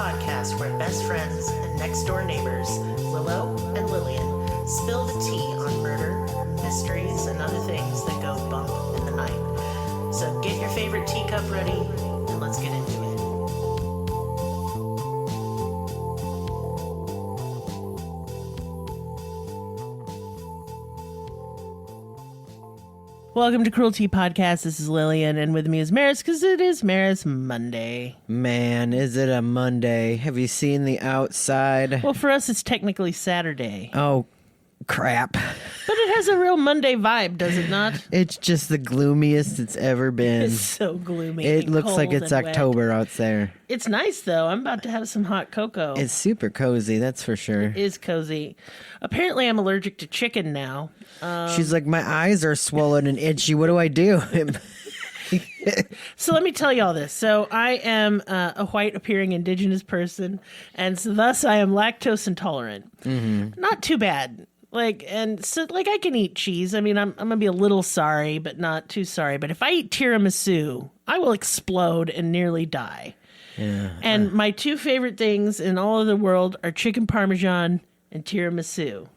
podcast where best friends and next-door neighbors, Willow and Lillian, spill the tea on murder, mysteries, and other things that go bump in the night. So get your favorite teacup ready, and let's get into it. Welcome to Cruelty Podcast. This is Lillian, and with me is Merris, because it is Merris Monday. Man, is it a Monday? Have you seen the outside? Well, for us, it's technically Saturday. Oh, crap. But it has a real Monday vibe, does it not? It's just the gloomiest it's ever been. It's so gloomy. It looks cold like it's and October wet. out there. It's nice, though. I'm about to have some hot cocoa. It's super cozy, that's for sure. It is cozy. Apparently, I'm allergic to chicken now. She's like, my eyes are swollen and itchy. What do I do? So let me tell you all this. So I am a white-appearing indigenous person, and so thus I am lactose intolerant. Mm-hmm. Not too bad. I can eat cheese. I mean, I'm gonna be a little sorry, but not too sorry. But if I eat tiramisu, I will explode and nearly die. Yeah. And my two favorite things in all of the world are chicken parmesan and tiramisu.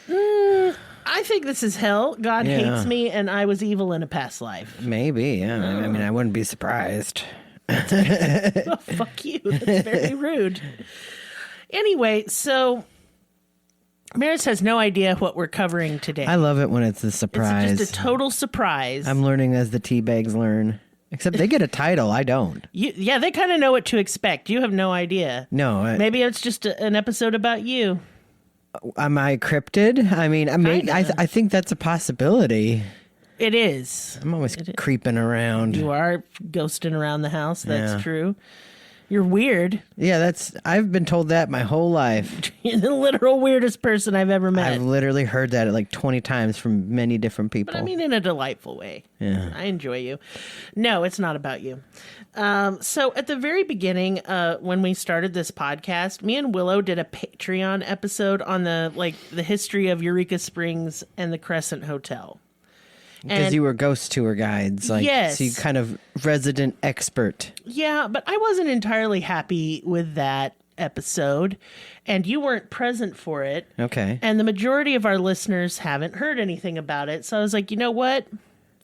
I think this is hell. God hates me, and I was evil in a past life. Maybe, yeah. I mean, I wouldn't be surprised. Well, fuck you. That's very rude. Anyway, so Merris has no idea what we're covering today. I love it when it's a surprise. It's just a total surprise. I'm learning as the teabags learn. Except they get a title, I don't. Yeah, they kind of know what to expect. You have no idea. No. Maybe it's just an episode about you. Am I cryptid? I mean, I think that's a possibility. It is. I'm always creeping around. You are ghosting around the house. That's Yeah. true. You're weird. Yeah, I've been told that my whole life. You're the literal weirdest person I've ever met. I've literally heard that like 20 times from many different people. But I mean, in a delightful way. Yeah. I enjoy you. No, it's not about you. So at the very beginning, when we started this podcast, me and Willow did a Patreon episode on the history of Eureka Springs and the Crescent Hotel. Because you were ghost tour guides. Yes. So you kind of resident expert. Yeah, but I wasn't entirely happy with that episode, and you weren't present for it. Okay. And the majority of our listeners haven't heard anything about it. So I was like, you know what?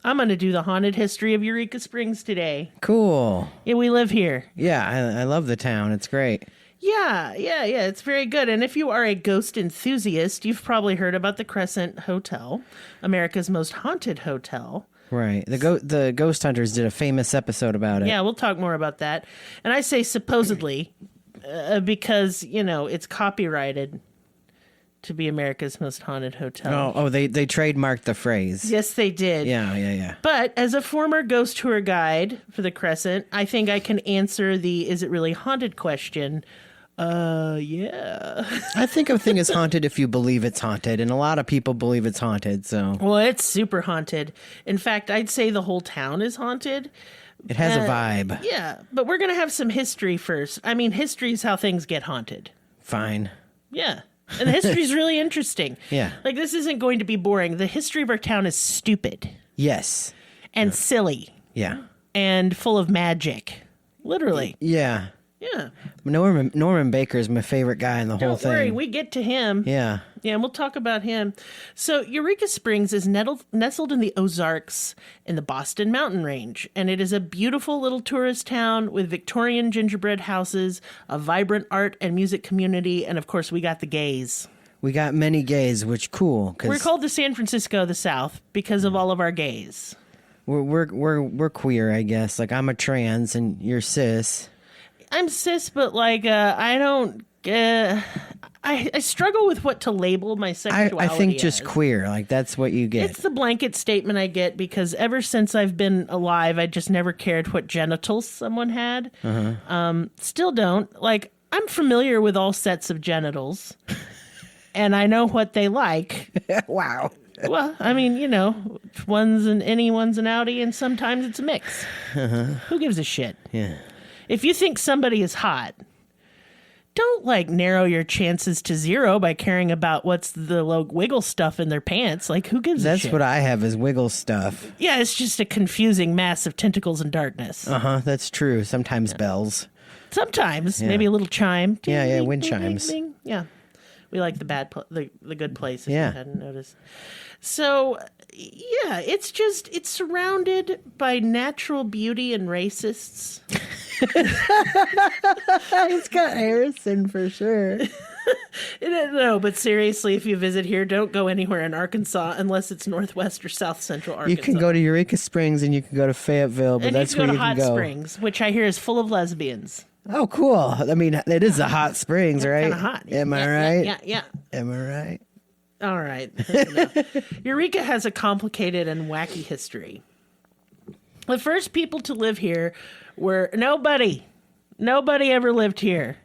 I'm going to do the haunted history of Eureka Springs today. Cool. Yeah, we live here. Yeah, I love the town. It's great. Yeah. It's very good. And if you are a ghost enthusiast, you've probably heard about the Crescent Hotel, America's most haunted hotel. Right. The Ghost Hunters did a famous episode about it. Yeah, we'll talk more about that. And I say supposedly because, it's copyrighted to be America's most haunted hotel. Oh, they trademarked the phrase. Yes, they did. Yeah. But as a former ghost tour guide for the Crescent, I think I can answer the is it really haunted question. Yeah. I think a thing is haunted if you believe it's haunted, and a lot of people believe it's haunted, so. Well, it's super haunted. In fact, I'd say the whole town is haunted. It has a vibe. Yeah, but we're going to have some history first. I mean, history is how things get haunted. Fine. Yeah. And the history is really interesting. Yeah. Like, this isn't going to be boring. The history of our town is stupid. Yes. And silly. Yeah. And full of magic. Literally. Yeah. Yeah. Norman Baker is my favorite guy in the whole thing. Don't worry, we get to him. Yeah. Yeah, and we'll talk about him. So Eureka Springs is nestled in the Ozarks in the Boston Mountain Range, and it is a beautiful little tourist town with Victorian gingerbread houses, a vibrant art and music community, and of course we got the gays. We got many gays, which cool. We're called the San Francisco of the South because of all of our gays. We're queer, I guess. Like, I'm a trans and you're cis. I'm cis, but I don't. I struggle with what to label my sexuality. I think just as. queer. Like, that's what you get. It's the blanket statement I get because ever since I've been alive, I just never cared what genitals someone had. Still don't. Like, I'm familiar with all sets of genitals, and I know what they like. Wow. Well, I mean, one's an innie, one's an outie, and sometimes it's a mix. Who gives a shit? Yeah. If you think somebody is hot, don't like narrow your chances to zero by caring about what's the wiggle stuff in their pants. Like, who gives a shit? That's what I have is wiggle stuff. Yeah, it's just a confusing mass of tentacles and darkness. That's true. Sometimes bells. Sometimes, maybe a little chime. Yeah, Ding, wind ding, chimes. ding, ding. Yeah, we like the good place. If you hadn't noticed. So, yeah, it's surrounded by natural beauty and racists. It's got Harrison for sure. No, but seriously, if you visit here, don't go anywhere in Arkansas unless it's northwest or south central Arkansas. You can go to Eureka Springs and you can go to Fayetteville, but and that's where you can go. Hot Springs, which I hear is full of lesbians. Oh, cool. I mean, it is a hot springs, right? Kind of hot. Am I right? Yeah. Am I right? All right. Eureka has a complicated and wacky history. The first people to live here were nobody. Nobody ever lived here.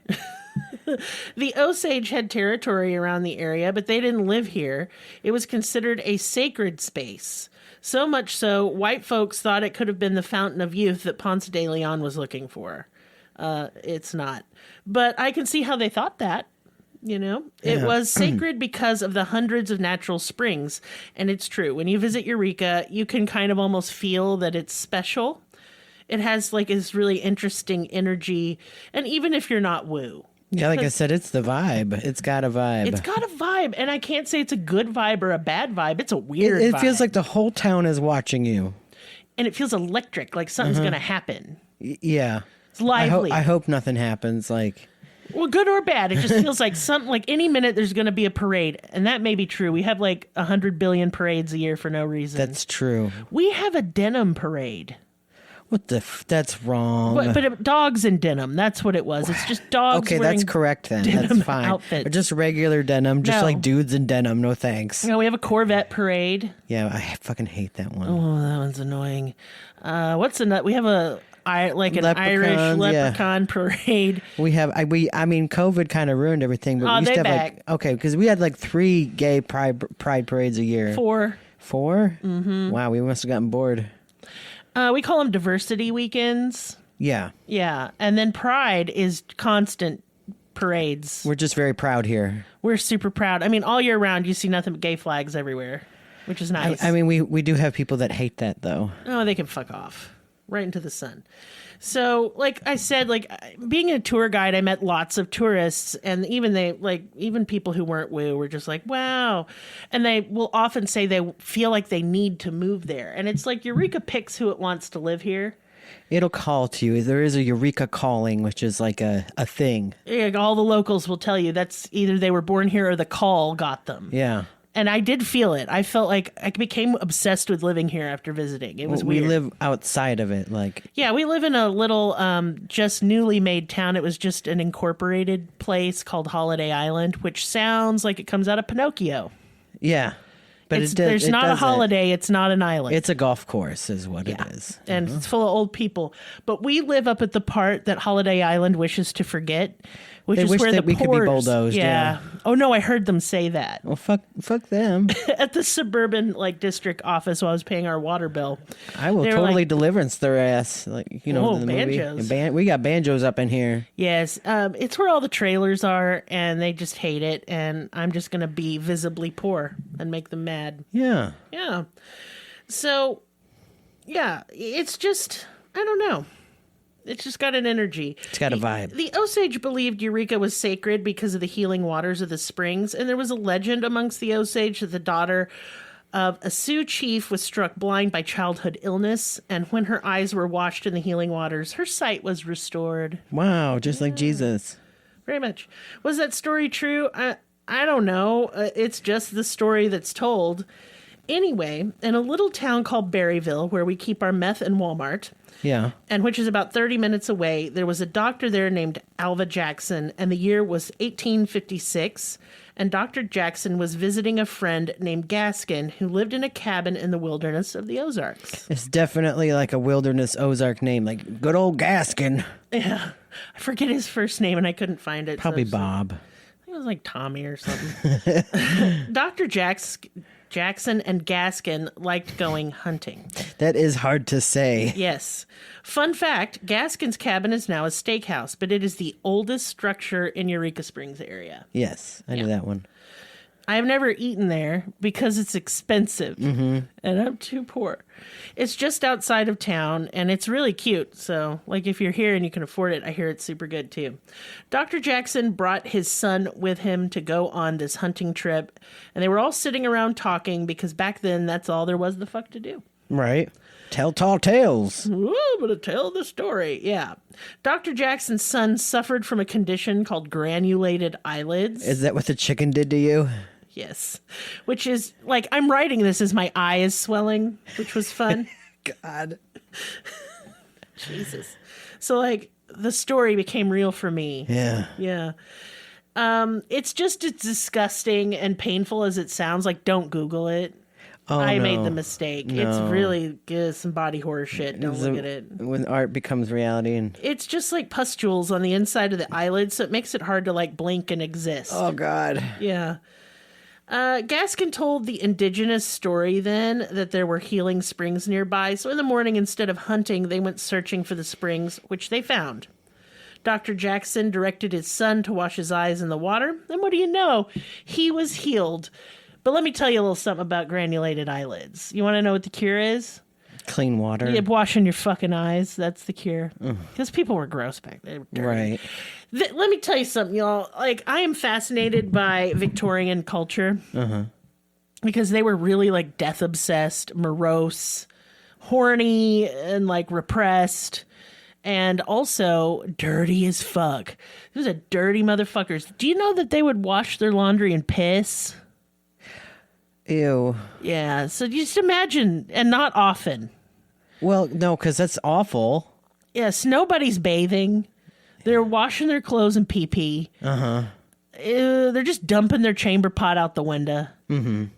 The Osage had territory around the area, but they didn't live here. It was considered a sacred space. So much so, white folks thought it could have been the fountain of youth that Ponce de Leon was looking for. It's not. But I can see how they thought that. You know, it was sacred because of the hundreds of natural springs. And it's true. When you visit Eureka, you can kind of almost feel that it's special. It has like this really interesting energy. And even if you're not woo. Yeah, like I said, it's the vibe. It's got a vibe. It's got a vibe. And I can't say it's a good vibe or a bad vibe. It's a weird vibe. It feels like the whole town is watching you. And it feels electric, like something's going to happen. Yeah. It's lively. I hope nothing happens. Like, well, good or bad, it just feels like something. Like any minute, there's going to be a parade, and that may be true. We have like 100 billion parades a year for no reason. That's true. We have a denim parade. What the? That's wrong. But dogs in denim. That's what it was. It's just dogs. Okay, wearing that's correct then. Denim That's fine. outfits. Or just regular denim, just like dudes in denim. No thanks. No, we have a Corvette parade. Yeah, I fucking hate that one. Oh, that one's annoying. What's the nut? We have an Irish Leprechauns, leprechaun parade. We have. I mean, COVID kind of ruined everything. But we used to have back. because we had like 3 gay pride parades a year. 4. 4? Mm-hmm. Wow, we must have gotten bored. We call them diversity weekends. Yeah. Yeah. And then Pride is constant parades. We're just very proud here. We're super proud. I mean, all year round, you see nothing but gay flags everywhere, which is nice. I mean, we do have people that hate that, though. Oh, they can fuck off. Right into the sun. So, like I said, like being a tour guide, I met lots of tourists, and even people who weren't woo were just like, wow. And they will often say they feel like they need to move there. And it's like Eureka picks who it wants to live here. It'll call to you. There is a Eureka calling, which is like a thing. Yeah, all the locals will tell you that's either they were born here or the call got them. Yeah. And I did feel it. I felt like I became obsessed with living here after visiting. It was weird. We live outside of it. Yeah, we live in a little just newly made town. It was just an incorporated place called Holiday Island, which sounds like it comes out of Pinocchio. Yeah. But there's not a holiday. It's not an island. It's a golf course is what it is. And it's full of old people. But we live up at the part that Holiday Island wishes to forget, which is where we could be bulldozed. Yeah. Oh, no, I heard them say that. Well, fuck them. At the suburban district office while I was paying our water bill. I will totally deliverance their ass. Like, in the banjos. movie. We got banjos up in here. Yes. It's where all the trailers are, and they just hate it. And I'm just going to be visibly poor and make them mad. Yeah. Yeah. So, yeah, it's just, I don't know. It's just got an energy. It's got a vibe. The Osage believed Eureka was sacred because of the healing waters of the springs, and there was a legend amongst the Osage that the daughter of a Sioux chief was struck blind by childhood illness, and when her eyes were washed in the healing waters, her sight was restored. Wow, just like Jesus. Very much. Was that story true? I don't know. It's just the story that's told. Anyway, in a little town called Berryville, where we keep our meth and Walmart, yeah, and which is about 30 minutes away, there was a doctor there named Alva Jackson, and the year was 1856, and Dr. Jackson was visiting a friend named Gaskin, who lived in a cabin in the wilderness of the Ozarks. It's definitely like a wilderness Ozark name, like good old Gaskin. Yeah, I forget his first name, and I couldn't find it. Probably Bob. It was like Tommy or something. Dr. Jackson and Gaskin liked going hunting. That is hard to say. Yes. Fun fact, Gaskin's cabin is now a steakhouse, but it is the oldest structure in Eureka Springs area. Yes, I knew that one. I've never eaten there because it's expensive, and I'm too poor. It's just outside of town, and it's really cute. So, like, if you're here and you can afford it, I hear it's super good, too. Dr. Jackson brought his son with him to go on this hunting trip, and they were all sitting around talking because back then, that's all there was the fuck to do. Right. Tell tall tales. Ooh, I'm going to tell the story. Yeah. Dr. Jackson's son suffered from a condition called granulated eyelids. Is that what the chicken did to you? Yes. Which is, like, I'm writing this as my eye is swelling, which was fun. God. Jesus. So, like, the story became real for me. Yeah. Yeah. It's just as disgusting and painful as it sounds. Like, don't Google it. Oh, I no. made the mistake. No. It's really good. Some body horror shit. Don't look at it. When art becomes reality. And It's just like pustules on the inside of the eyelids, so it makes it hard to, like, blink and exist. oh, God. Yeah. Gaskin told the indigenous story then that there were healing springs nearby. So in the morning, instead of hunting, they went searching for the springs, which they found. Dr. Jackson directed his son to wash his eyes in the water. And what do you know? He was healed. But let me tell you a little something about granulated eyelids. You want to know what the cure is? Clean water. Yeah, washing your fucking eyes. That's the cure. Because people were gross back then. Right. Let me tell you something, y'all. Like, I am fascinated by Victorian culture. Because they were really, like, death-obsessed, morose, horny, and, like, repressed. And also dirty as fuck. These are dirty motherfuckers. Do you know that they would wash their laundry in piss? Ew. Yeah, so just imagine, and not often. Well, no, because that's awful. Yes, nobody's bathing. They're washing their clothes in pee-pee. They're just dumping their chamber pot out the window.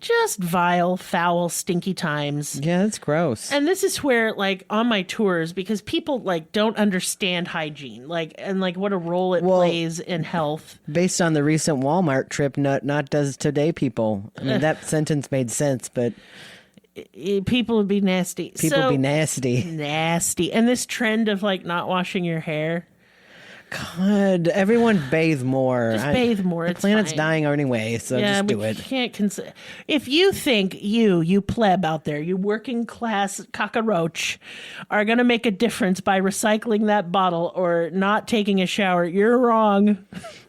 Just vile, foul, stinky times. Yeah, that's gross. And this is where, like, on my tours, because people, like, don't understand hygiene, like, and, like, what a role it plays in health. Based on the recent Walmart trip, not does today people. I mean, that sentence made sense, but People would be nasty. people be nasty. Nasty. And this trend of, like, not washing your hair. God, everyone bathe more. Just bathe more. The planet's dying anyway, so just do it. Can't consider. If you think you pleb out there, you working class cockroach, are going to make a difference by recycling that bottle or not taking a shower, you're wrong.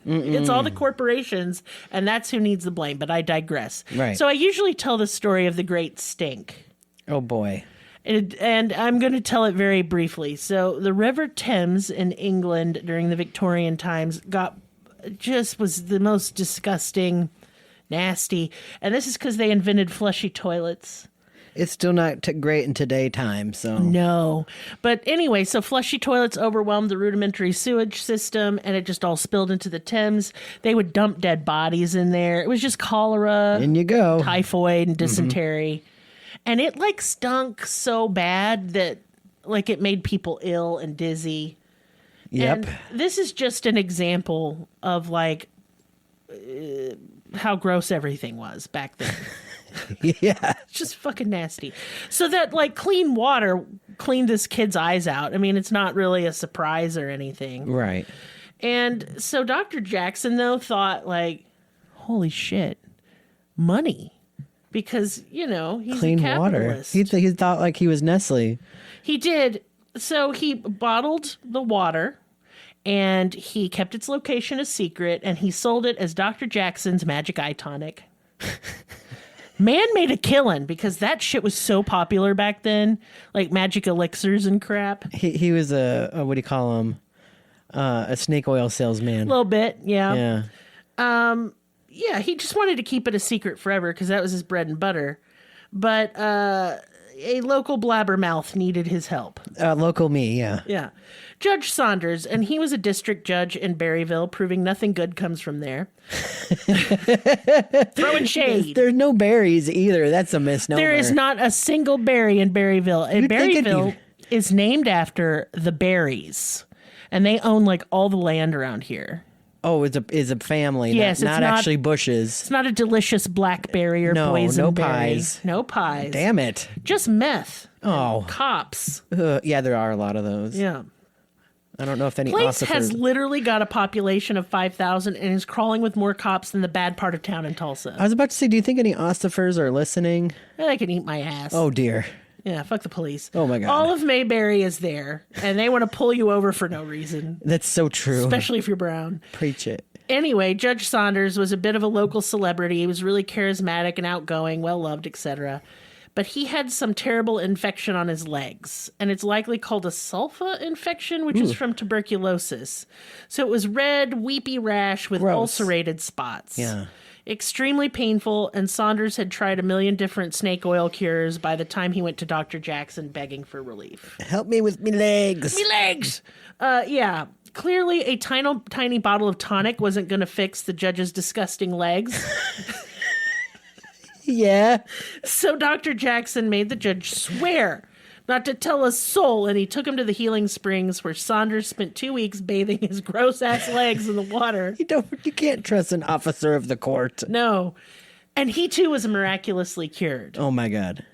It's all the corporations, and that's who needs the blame. But I digress. Right. So I usually tell the story of the Great Stink. Oh boy. And I'm going to tell it very briefly. So the River Thames in England during the Victorian times was the most disgusting, nasty. And this is because they invented flushy toilets. It's still not great in today's time, so. No. But anyway, so flushy toilets overwhelmed the rudimentary sewage system, and it just all spilled into the Thames. They would dump dead bodies in there. It was just cholera, In you go. typhoid, and dysentery. And it, like, stunk so bad that, like, it made people ill and dizzy. Yep. And this is just an example of, like, how gross everything was back then. Yeah. It's just fucking nasty. So that, like, clean water cleaned this kid's eyes out. I mean, it's not really a surprise or anything. Right. And so Dr. Jackson, though, thought, like, holy shit, money. Because, you know, he's Clean a water. capitalist. He thought like he was Nestle. He did. So he bottled the water, and he kept its location a secret, and he sold it as Dr. Jackson's Magic Eye Tonic. Man made a killing because that shit was so popular back then, like magic elixirs and crap. He was a what do you call him? A snake oil salesman. A little bit, yeah. Yeah. Yeah, he just wanted to keep it a secret forever because that was his bread and butter. But a local blabbermouth needed his help. Local me, yeah. Yeah. Judge Saunders, and he was a district judge in Berryville, proving nothing good comes from there. Throwing shade. There's no berries either. That's a misnomer. There is not a single berry in Berryville. And You'd think it'd Berryville be- is named after the Berries. And they own, like, all the land around here. Oh, is a family. Yes, not actually bushes. It's not a delicious blackberry or boysenberry. No pies. No pies. Damn it. Just meth. Oh. And cops. Yeah, there are a lot of those. Yeah. I don't know if any Place ossifers... has literally got a population of 5,000 and is crawling with more cops than the bad part of town in Tulsa. I was about to say, do you think any ossifers are listening? They can eat my ass. Oh, dear. Yeah, fuck the police. Oh, my God. All of Mayberry is there, and they want to pull you over for no reason. That's so true. Especially if you're brown. Preach it. Anyway, Judge Saunders was a bit of a local celebrity. He was really charismatic and outgoing, well-loved, etc. But he had some terrible infection on his legs, and it's likely called a sulfa infection, which is from tuberculosis. So it was red, weepy rash with ulcerated spots. Yeah. Extremely painful, and Saunders had tried a million different snake oil cures by the time he went to Dr. Jackson begging for relief. Help me with me legs. Me legs! Yeah. Clearly, a tiny bottle of tonic wasn't going to fix the judge's disgusting legs. Yeah. So Dr. Jackson made the judge swear not to tell a soul, and he took him to the healing springs where Saunders spent 2 weeks bathing his gross-ass legs in the water. You can't trust an officer of the court. No. And he, too, was miraculously cured. Oh, my God.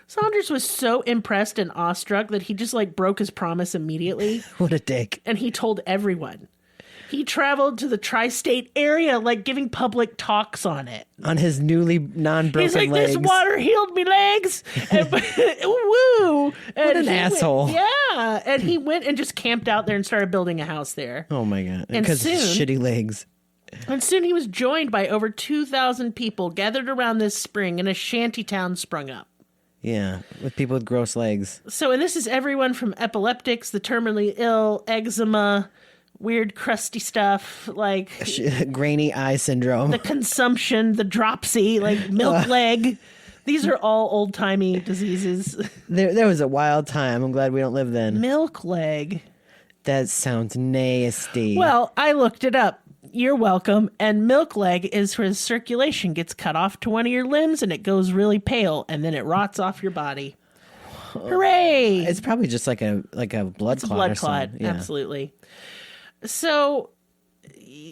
Saunders was so impressed and awestruck that he just, broke his promise immediately. What a dick. And he told everyone. He traveled to the tri-state area, giving public talks on it. On his newly non-broken legs. He's like, this water healed me legs. And, woo! And what an asshole. Yeah. And he went and just camped out there and started building a house there. Oh, my God. And because of his shitty legs. And soon he was joined by over 2,000 people gathered around this spring, and a shanty town sprung up. Yeah, with people with gross legs. So, and this is everyone from epileptics, the terminally ill, eczema, weird crusty stuff grainy eye syndrome, the consumption, the dropsy, milk leg. These are all old-timey diseases. There was a wild time. I'm glad we don't live then. Milk leg. That sounds nasty. Well, I looked it up. You're welcome. And milk leg is where the circulation gets cut off to one of your limbs and it goes really pale and then it rots off your body. Hooray! It's probably just like a blood clot. Blood clot, yeah. Absolutely. So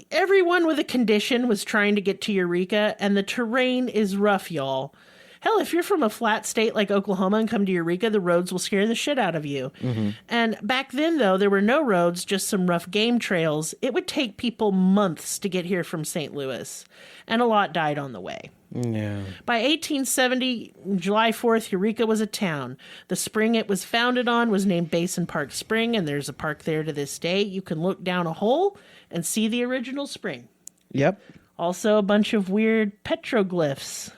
everyone with a condition was trying to get to Eureka, and the terrain is rough, y'all. Hell, if you're from a flat state like Oklahoma and come to Eureka, the roads will scare the shit out of you. Mm-hmm. And back then, though, there were no roads, just some rough game trails. It would take people months to get here from St. Louis, and a lot died on the way. Yeah. By 1870, July 4th, Eureka was a town. The spring it was founded on was named Basin Park Spring, and there's a park there to this day. You can look down a hole and see the original spring. Yep. Also, a bunch of weird petroglyphs.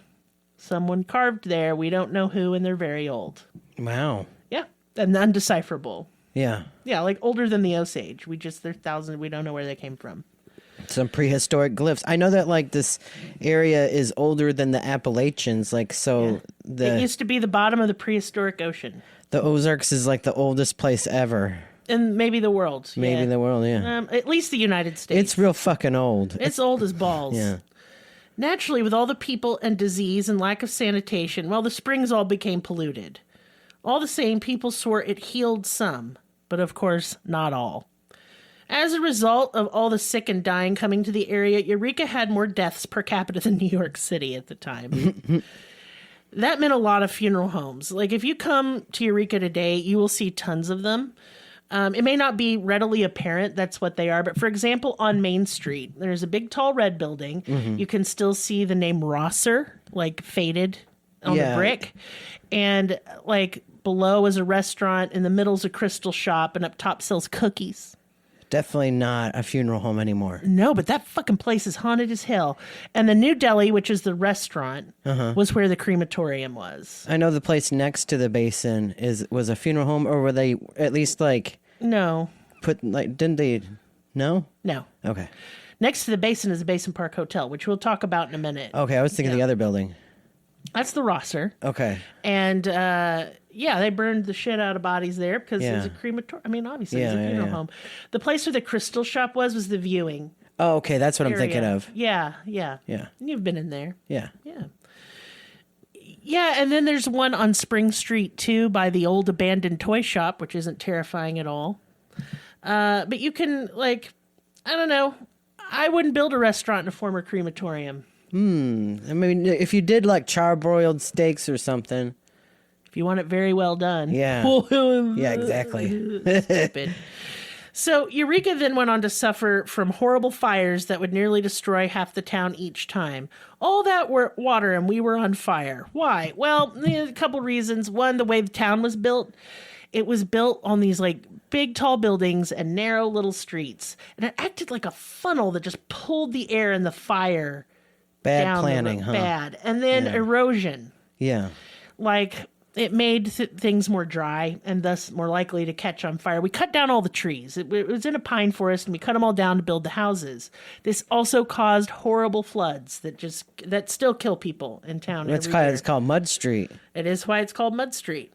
Someone carved there. We don't know who, and they're very old. Wow. Yeah, and undecipherable. Yeah. Yeah, older than the Osage. They're thousands. We don't know where they came from. Some prehistoric glyphs. I know that this area is older than the Appalachians. It used to be the bottom of the prehistoric ocean. The Ozarks is the oldest place ever. And maybe the world. Maybe the world, yeah. At least the United States. It's real fucking old. It's old as balls. Yeah. Naturally, with all the people and disease and lack of sanitation, the springs all became polluted. All the same, people swore it healed some, but of course, not all. As a result of all the sick and dying coming to the area, Eureka had more deaths per capita than New York City at the time. That meant a lot of funeral homes. If you come to Eureka today, you will see tons of them. It may not be readily apparent that's what they are, but for example, on Main Street, there's a big tall red building. Mm-hmm. You can still see the name Rosser, faded on the brick. And below is a restaurant, in the middle's a crystal shop, and up top sells cookies. Definitely not a funeral home anymore. No, but that fucking place is haunted as hell. And the New Deli, which is the restaurant, was where the crematorium was. I know the place next to the basin was a funeral home, or were they at least No. Didn't they? No? No. Okay. Next to the basin is the Basin Park Hotel, which we'll talk about in a minute. Okay, I was thinking the other building. That's the Rosser. Okay. And, they burned the shit out of bodies there because it was a crematorium. I mean, obviously, it's a funeral home. The place where the crystal shop was the viewing. Oh, okay, that's what I'm thinking of. Yeah. Yeah. You've been in there. Yeah. Yeah. Yeah, and then there's one on Spring Street, too, by the old abandoned toy shop, which isn't terrifying at all. But you can, I don't know. I wouldn't build a restaurant in a former crematorium. I mean, if you did like charbroiled steaks or something. If you want it very well done. Yeah. Yeah, exactly. Stupid. So Eureka then went on to suffer from horrible fires that would nearly destroy half the town each time. All that were water and we were on fire. Why? Well, a couple reasons. One, the way the town was built. It was built on these like big tall buildings and narrow little streets. And it acted like a funnel that just pulled the air and the fire Bad down. planning, huh? Bad. And then erosion. Yeah. Like it made things more dry and thus more likely to catch on fire. We cut down all the trees. It was in a pine forest and we cut them all down to build the houses. This also caused horrible floods that still kill people in town. It's called Mud Street. It is why it's called Mud Street.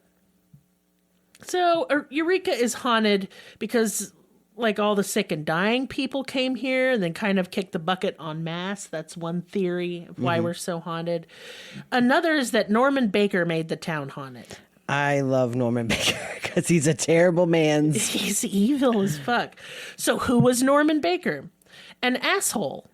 So Eureka is haunted because like all the sick and dying people came here and then kind of kicked the bucket en masse. That's one theory of why we're so haunted. Another is that Norman Baker made the town haunted. I love Norman Baker because he's a terrible man. He's evil as fuck. So who was Norman Baker? An asshole.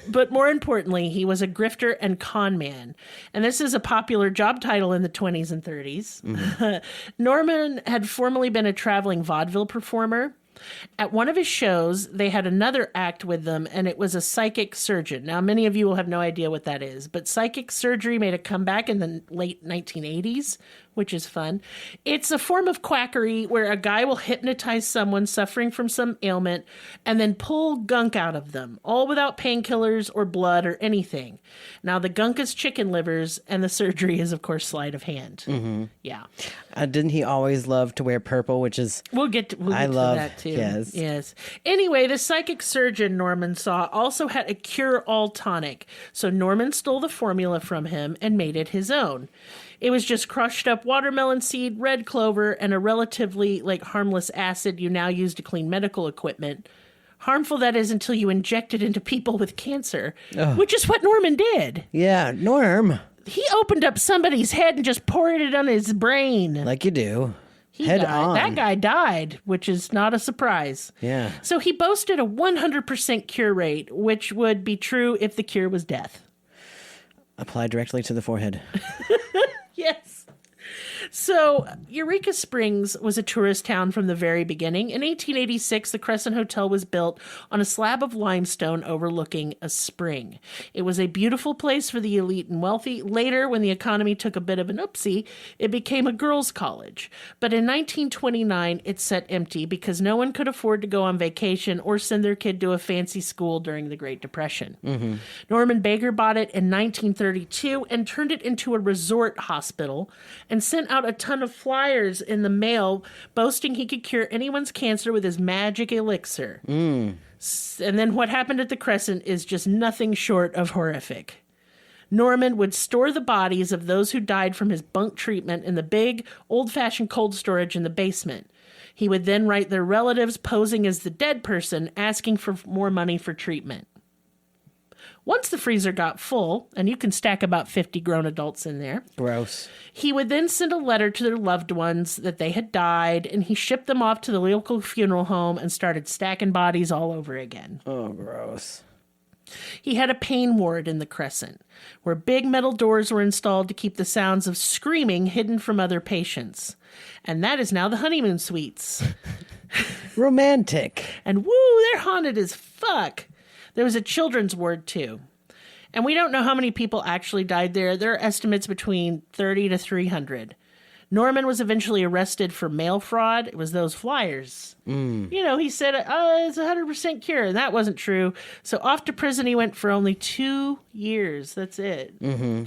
But more importantly, he was a grifter and con man. And this is a popular job title in the 20s and 30s. Norman had formerly been a traveling vaudeville performer. At one of his shows, they had another act with them, and it was a psychic surgeon. Now, many of you will have no idea what that is, but psychic surgery made a comeback in the late 1980s, which is fun. It's a form of quackery where a guy will hypnotize someone suffering from some ailment and then pull gunk out of them, all without painkillers or blood or anything. Now, the gunk is chicken livers, and the surgery is, of course, sleight of hand. Mm-hmm. Yeah. Didn't he always love to wear purple, which is... We'll get to that, too. Yes. Anyway, the psychic surgeon Norman saw also had a cure-all tonic, so Norman stole the formula from him and made it his own. It was just crushed up watermelon seed, red clover, and a relatively harmless acid you now use to clean medical equipment. Harmful, that is, until you inject it into people with cancer, which is what Norman did. Yeah, Norm. He opened up somebody's head and just poured it on his brain. Like you do. Head on. That guy died, which is not a surprise. Yeah. So he boasted a 100% cure rate, which would be true if the cure was death. Apply directly to the forehead. Yes. So, Eureka Springs was a tourist town from the very beginning. In 1886, the Crescent Hotel was built on a slab of limestone overlooking a spring. It was a beautiful place for the elite and wealthy. Later, when the economy took a bit of an oopsie, it became a girls' college. But in 1929, it sat empty because no one could afford to go on vacation or send their kid to a fancy school during the Great Depression. Mm-hmm. Norman Baker bought it in 1932 and turned it into a resort hospital and sent out a ton of flyers in the mail boasting he could cure anyone's cancer with his magic elixir. And then what happened at the Crescent is just nothing short of horrific. Norman would store the bodies of those who died from his bunk treatment in the big, old-fashioned cold storage in the basement. He would then write their relatives posing as the dead person, asking for more money for treatment. Once the freezer got full, and you can stack about 50 grown adults in there. Gross. He would then send a letter to their loved ones that they had died, and he shipped them off to the local funeral home and started stacking bodies all over again. Oh, gross. He had a pain ward in the Crescent, where big metal doors were installed to keep the sounds of screaming hidden from other patients. And that is now the honeymoon suites. Romantic. And woo, they're haunted as fuck. There was a children's ward, too. And we don't know how many people actually died there. There are estimates between 30 to 300. Norman was eventually arrested for mail fraud. It was those flyers. You know, he said, it's 100% cure. And that wasn't true. So off to prison he went for only 2 years. That's it. Mm-hmm.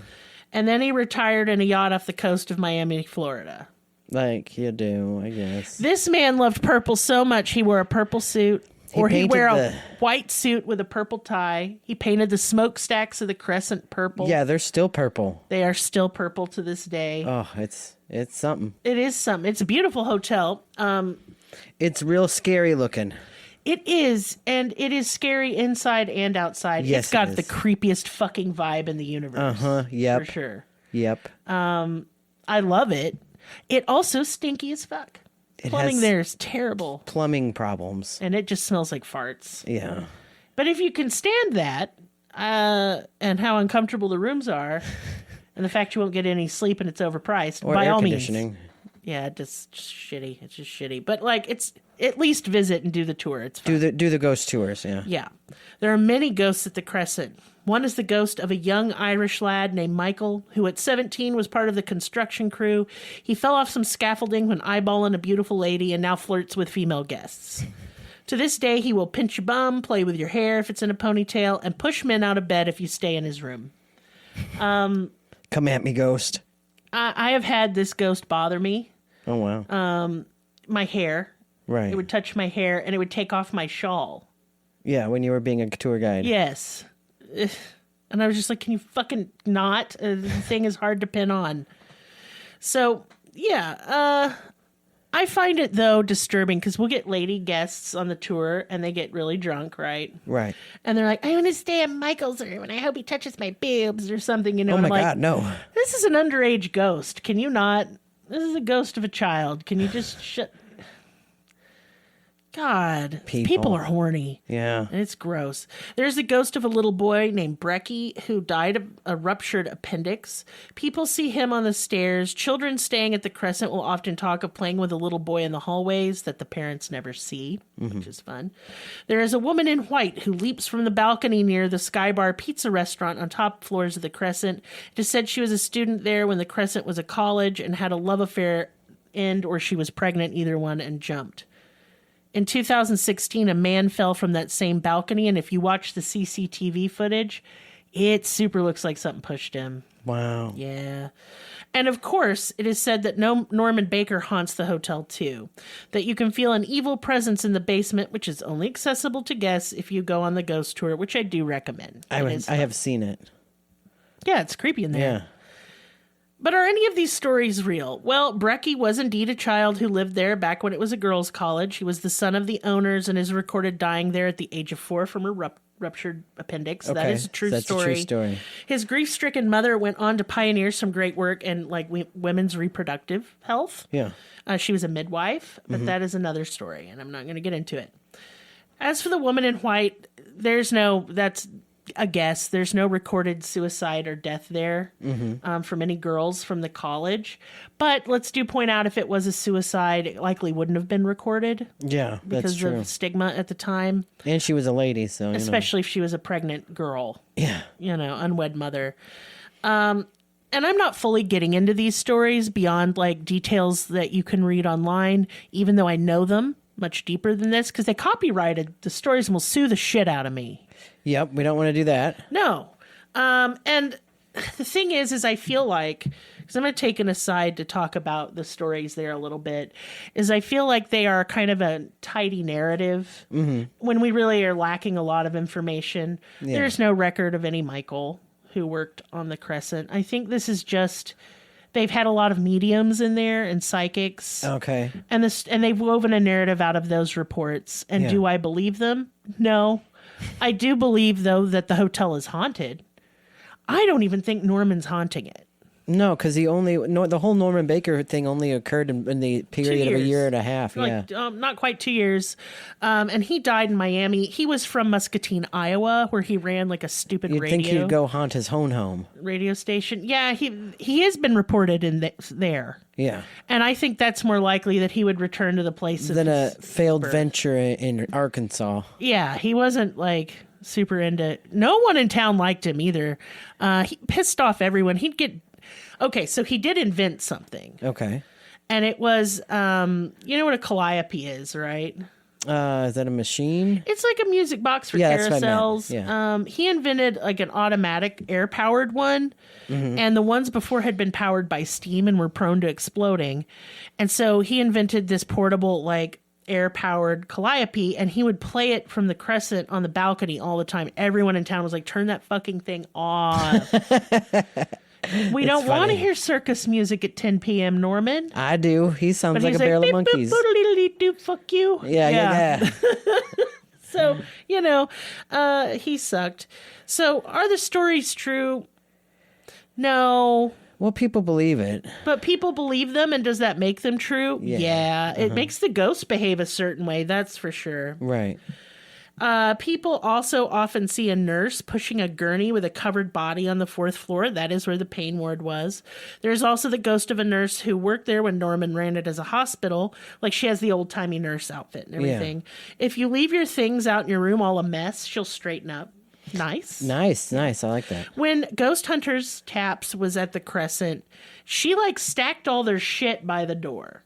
And then he retired in a yacht off the coast of Miami, Florida. Like you do, I guess. This man loved purple so much he wore a purple suit. He'd wear a white suit with a purple tie. He painted the smokestacks of the Crescent purple. Yeah, they're still purple. They are still purple to this day. Oh, it's something. It is something. It's a beautiful hotel. It's real scary looking. It is, and it is scary inside and outside. Yes, it's got the creepiest fucking vibe in the universe. Uh-huh, yep. For sure. Yep. I love it. It also stinky as fuck. Plumbing there is terrible. Plumbing problems. And it just smells like farts. Yeah. But if you can stand that, and how uncomfortable the rooms are, and the fact you won't get any sleep and it's overpriced, Or by air all conditioning. means. Yeah, it's just shitty. It's just shitty. But like, it's at least visit and do the tour. It's fun. Do the ghost tours, yeah. Yeah. There are many ghosts at the Crescent. One is the ghost of a young Irish lad named Michael, who at 17 was part of the construction crew. He fell off some scaffolding when eyeballing a beautiful lady and now flirts with female guests. To this day, he will pinch your bum, play with your hair if it's in a ponytail, and push men out of bed if you stay in his room. Come at me, ghost. I have had this ghost bother me. Oh, wow. My hair. Right. It would touch my hair, and it would take off my shawl. Yeah, when you were being a tour guide. Yes. And I was just like, can you fucking not? The thing is hard to pin on. So, yeah. I find it, though, disturbing because we'll get lady guests on the tour and they get really drunk, right? Right. And they're like, I want to stay in Michael's room and I hope he touches my boobs or something, you know? Oh, and my I'm like, God, no. This is an underage ghost. Can you not? This is a ghost of a child. Can you just shut... God, people are horny. Yeah. And it's gross. There's the ghost of a little boy named Brecky who died of a ruptured appendix. People see him on the stairs. Children staying at the Crescent will often talk of playing with a little boy in the hallways that the parents never see, which is fun. There is a woman in white who leaps from the balcony near the Sky Bar Pizza restaurant on top floors of the Crescent. It is said she was a student there when the Crescent was a college and had a love affair end, or she was pregnant, either one, and jumped. In 2016, a man fell from that same balcony, and if you watch the CCTV footage, it super looks like something pushed him. Wow. Yeah. And of course, it is said that Norman Baker haunts the hotel too. That you can feel an evil presence in the basement, which is only accessible to guests if you go on the ghost tour, which I do recommend. I have seen it. Yeah, it's creepy in there. Yeah. But are any of these stories real? Well, Brecky was indeed a child who lived there back when it was a girls' college. He was the son of the owners and is recorded dying there at the age of 4 from a ruptured appendix. Okay. That is a true That's story. a true story. His grief-stricken mother went on to pioneer some great work in like women's reproductive health. Yeah. She was a midwife, but that is another story, and I'm not going to get into it. As for the woman in white, that's a guess. There's no recorded suicide or death there from any girls from the college. But let's point out if it was a suicide, it likely wouldn't have been recorded. Yeah, that's because true. of stigma at the time. And she was a lady, so especially if she was a pregnant girl. Yeah. Unwed mother. And I'm not fully getting into these stories beyond like details that you can read online, even though I know them much deeper than this, because they copyrighted the stories and will sue the shit out of me. Yep, we don't want to do that. No. And the thing is I feel like, because I'm going to take an aside to talk about the stories there a little bit, is I feel like they are kind of a tidy narrative when we really are lacking a lot of information. Yeah. There's no record of any Michael who worked on the Crescent. I think this is just... They've had a lot of mediums in there and psychics. Okay. And they've woven a narrative out of those reports. And do I believe them? No. I do believe, though, that the hotel is haunted. I don't even think Norman's haunting it. No, because the whole Norman Baker thing only occurred in the period of a year and a half. Not quite 2 years. And he died in Miami. He was from Muscatine, Iowa, where he ran like a stupid You'd think he'd go haunt his own home. Radio station. Yeah, he has been reported in there. Yeah. And I think that's more likely that he would return to the place than a failed venture in Arkansas. Yeah, he wasn't like super into... No one in town liked him either. He pissed off everyone. Okay, so he did invent something. Okay. And it was, you know what a calliope is, right? Is that a machine? It's like a music box for carousels. Yeah. He invented like an automatic air-powered one, and the ones before had been powered by steam and were prone to exploding. And so he invented this portable, like, air-powered calliope, and he would play it from the Crescent on the balcony all the time. Everyone in town was like, turn that fucking thing off. We don't want to hear circus music at 10 p.m., Norman. I do. He sounds like a barrel of monkeys. Fuck you. Yeah. So, he sucked. So, are the stories true? No. Well, people believe it. But people believe them, and does that make them true? Yeah. It makes the ghosts behave a certain way, that's for sure. Right. People also often see a nurse pushing a gurney with a covered body on the 4th floor. That is where the pain ward was. There's also the ghost of a nurse who worked there when Norman ran it as a hospital. Like, she has the old-timey nurse outfit and everything. Yeah. If you leave your things out in your room all a mess, she'll straighten up. Nice. Nice. I like that. When Ghost Hunters Taps was at the Crescent, she, like, stacked all their shit by the door.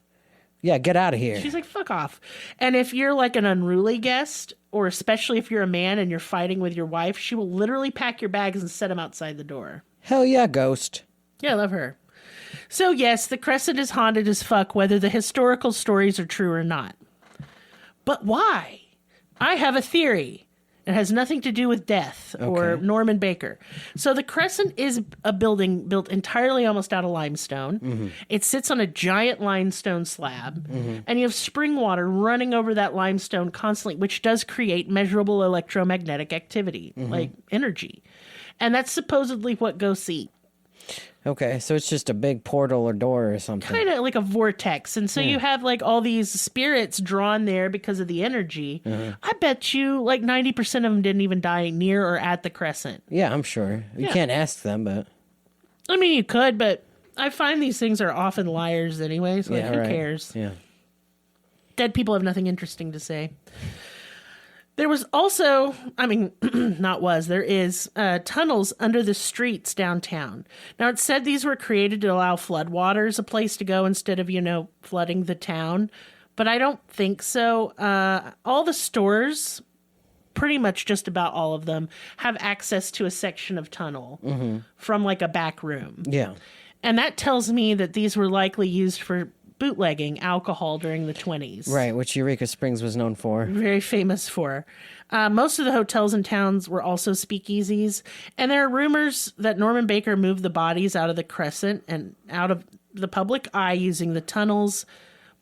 Yeah, get out of here. She's like, fuck off. And if you're, like, an unruly guest, or especially if you're a man and you're fighting with your wife, she will literally pack your bags and set them outside the door. Hell yeah, Ghost. Yeah, I love her. So, yes, the Crescent is haunted as fuck, whether the historical stories are true or not. But why? I have a theory. It has nothing to do with death or Norman Baker. So the Crescent is a building built entirely almost out of limestone. Mm-hmm. It sits on a giant limestone slab, and you have spring water running over that limestone constantly, which does create measurable electromagnetic activity, like energy. And that's supposedly what ghosts eat. Okay, so it's just a big portal or door or something. Kind of like a vortex. And so you have like all these spirits drawn there because of the energy. I bet you like 90% of them didn't even die near or at the Crescent. Yeah, I'm sure. You can't ask them, but... I mean, you could, but I find these things are often liars anyway, so like, who cares? Yeah. Dead people have nothing interesting to say. There was also, I mean, there is tunnels under the streets downtown. Now, it said these were created to allow floodwaters a place to go instead of, flooding the town. But I don't think so. All the stores, pretty much just about all of them, have access to a section of tunnel from like a back room. Yeah. And that tells me that these were likely used for bootlegging alcohol during the 20s. Right, which Eureka Springs was known for. Very famous for. Most of the hotels in towns were also speakeasies. And there are rumors that Norman Baker moved the bodies out of the Crescent and out of the public eye using the tunnels.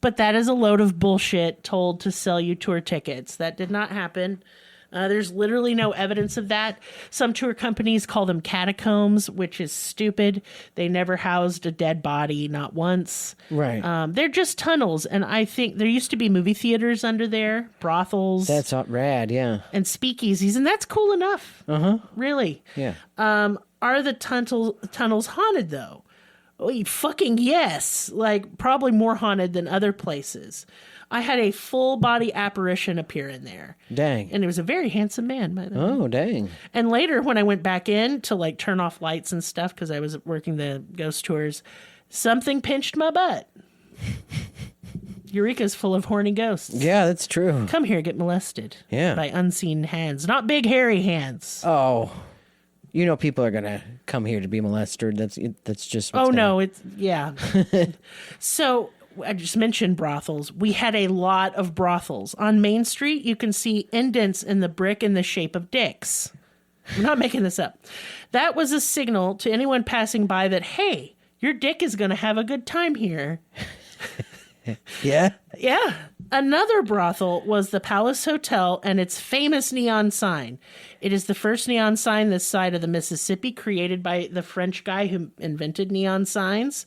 But that is a load of bullshit told to sell you tour tickets. That did not happen. There's literally no evidence of that. Some tour companies call them catacombs, which is stupid. They never housed a dead body, not once. Right. They're just tunnels, and I think there used to be movie theaters under there, brothels. That's rad, yeah. And speakeasies, and that's cool enough. Uh-huh. Really. Yeah. Are the tunnels haunted, though? Oh, fucking yes. Like, probably more haunted than other places. I had a full body apparition appear in there. Dang. And it was a very handsome man, by the way. Oh, dang. And later, when I went back in to like turn off lights and stuff, because I was working the ghost tours, something pinched my butt. Eureka's full of horny ghosts. Yeah, that's true. Come here, get molested. Yeah. By unseen hands. Not big, hairy hands. Oh. People are going to come here to be molested. That's just what's yeah. So... I just mentioned brothels. We had a lot of brothels. On Main Street, you can see indents in the brick in the shape of dicks. I'm not making this up. That was a signal to anyone passing by that, hey, your dick is going to have a good time here. Yeah? Yeah. Another brothel was the Palace Hotel and its famous neon sign. It is the first neon sign this side of the Mississippi, created by the French guy who invented neon signs.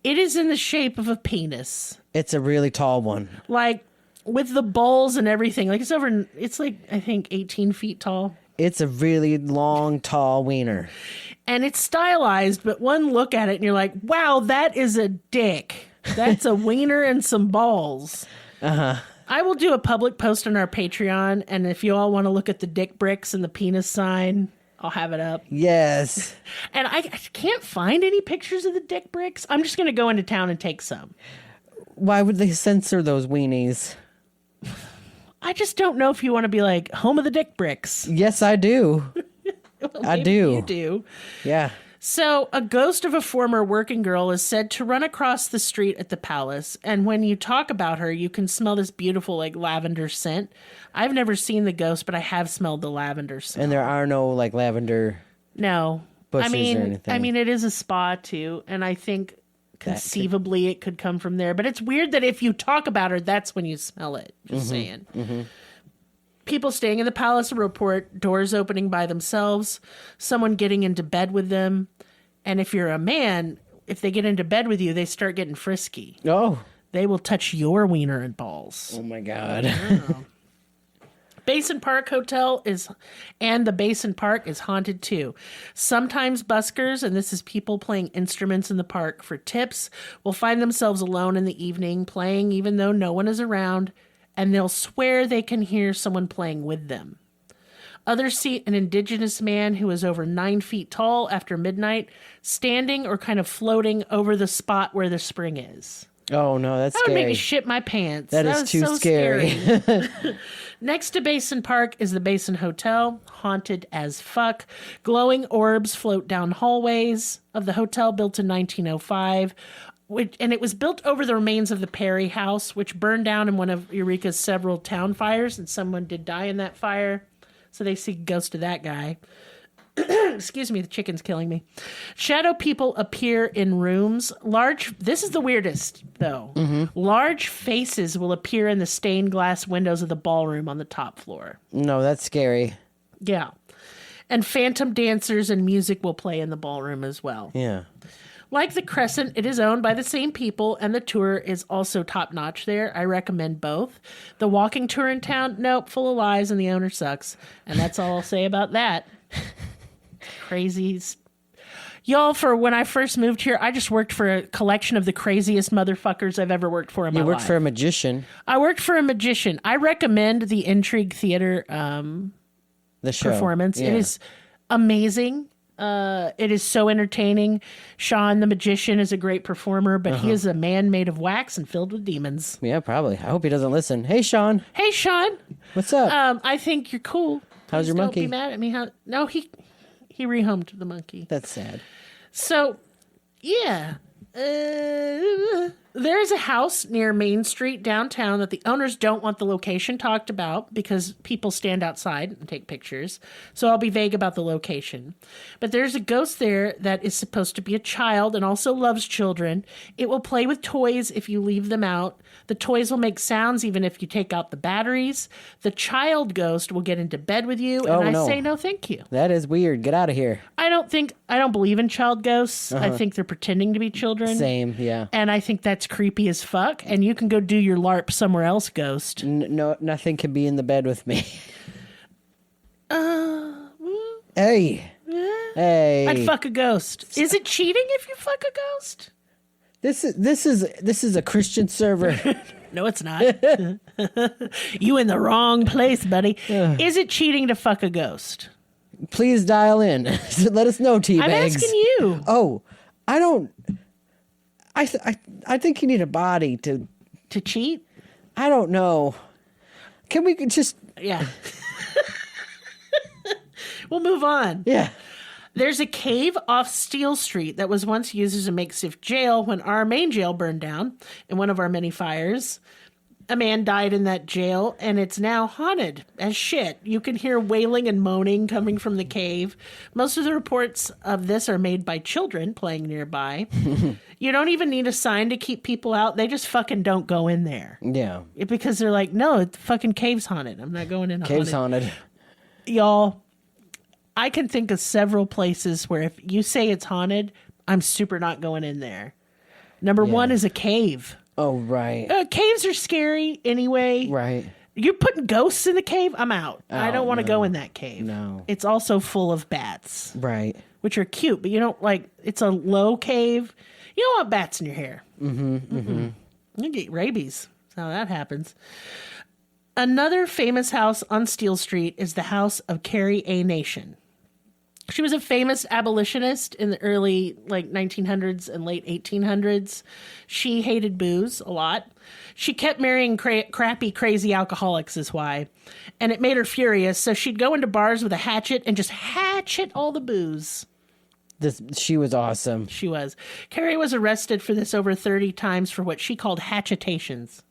It is in the shape of a penis. It's a really tall one. Like, with the balls and everything. Like, it's like, I think, 18 feet tall. It's a really long, tall wiener. And it's stylized, but one look at it and you're like, wow, that is a dick. That's a wiener and some balls. Uh-huh. I will do a public post on our Patreon, and if you all want to look at the dick bricks and the penis sign, I'll have it up. Yes. And I can't find any pictures of the dick bricks. I'm just going to go into town and take some. Why would they censor those weenies? I just don't know if you want to be like, home of the dick bricks. Yes, I do. Well, I do. You do. Yeah. So, a ghost of a former working girl is said to run across the street at the palace, and when you talk about her, you can smell this beautiful, like, lavender scent. I've never seen the ghost, but I have smelled the lavender scent. And there are no, like, lavender bushes or anything. I mean, it is a spa, too, and I think conceivably it could come from there. But it's weird that if you talk about her, that's when you smell it. Just saying. Mm-hmm. People staying in the palace report doors opening by themselves, someone getting into bed with them. And if you're a man, if they get into bed with you, they start getting frisky. Oh. They will touch your wiener and balls. Oh, my God. Basin Park Hotel and the Basin Park is haunted too. Sometimes buskers, and this is people playing instruments in the park for tips, will find themselves alone in the evening playing even though no one is around, and they'll swear they can hear someone playing with them. Others see an indigenous man who is over 9 feet tall after midnight, standing or kind of floating over the spot where the spring is. Oh, no, that's That scary. would make me shit my pants. That is was too so scary. Next to Basin Park is the Basin Hotel, haunted as fuck. Glowing orbs float down hallways of the hotel, built in 1905. And it was built over the remains of the Perry House, which burned down in one of Eureka's several town fires, and someone did die in that fire. So they see ghost of that guy. Excuse me, the chicken's killing me. Shadow people appear in rooms. This is the weirdest, though. Mm-hmm. Large faces will appear in the stained glass windows of the ballroom on the top floor. No, that's scary. Yeah. And phantom dancers and music will play in the ballroom as well. Yeah. Like the Crescent, it is owned by the same people, and the tour is also top-notch there. I recommend both. The walking tour in town, nope, full of lies, and the owner sucks. And that's all I'll say about that. Crazies. Y'all, for when I first moved here, I just worked for a collection of the craziest motherfuckers I've ever worked for in my life. You worked for a magician. I worked for a magician. I recommend the Intrigue Theater The show. performance. Yeah. It is amazing. It is so entertaining. Sean the magician is a great performer, but he is a man made of wax and filled with demons. Yeah, probably. I hope he doesn't listen. Hey, Sean. Hey, Sean. What's up? I think you're cool. How's your monkey? Don't be mad at me. No, he rehomed the monkey. That's sad. So, yeah. There is a house near Main Street downtown that the owners don't want the location talked about because people stand outside and take pictures. So I'll be vague about the location. But there's a ghost there that is supposed to be a child and also loves children. It will play with toys if you leave them out. The toys will make sounds even if you take out the batteries. The child ghost will get into bed with you, and I say no thank you. That is weird. Get out of here. I don't believe in child ghosts. I think they're pretending to be children. Same, yeah. And I think that's creepy as fuck. And you can go do your LARP somewhere else, ghost. No, nothing can be in the bed with me. Hey. Hey. I'd fuck a ghost. Is it cheating if you fuck a ghost? This is a Christian server. No, it's not. You in the wrong place, buddy. Is it cheating to fuck a ghost? Please dial in. Let us know, T-Bags. I'm asking you. Oh, I don't. I think you need a body to cheat. I don't know. Can we just? Yeah. We'll move on. Yeah. There's a cave off Steel Street that was once used as a makeshift jail when our main jail burned down in one of our many fires. A man died in that jail, and it's now haunted as shit. You can hear wailing and moaning coming from the cave. Most of the reports of this are made by children playing nearby. You don't even need a sign to keep people out. They just fucking don't go in there. Yeah. Because they're like, no, the fucking cave's haunted. I'm not going in a Cave's haunted. Y'all, I can think of several places where if you say it's haunted, I'm super not going in there. Number one is a cave. Oh, right. Caves are scary anyway. Right. You're putting ghosts in the cave? I'm out. I don't want to no. go in that cave. No. It's also full of bats. Right. Which are cute, but you don't like, it's a low cave. You don't want bats in your hair. You get rabies. That's how that happens. Another famous house on Steel Street is the house of Carrie A. Nation. She was a famous abolitionist in the early 1900s and late 1800s. She hated booze a lot. She kept marrying crappy, crazy alcoholics is why. And it made her furious, so she'd go into bars with a hatchet and just hatchet all the booze. She was awesome. She was. Carrie was arrested for this over 30 times for what she called hatchetations.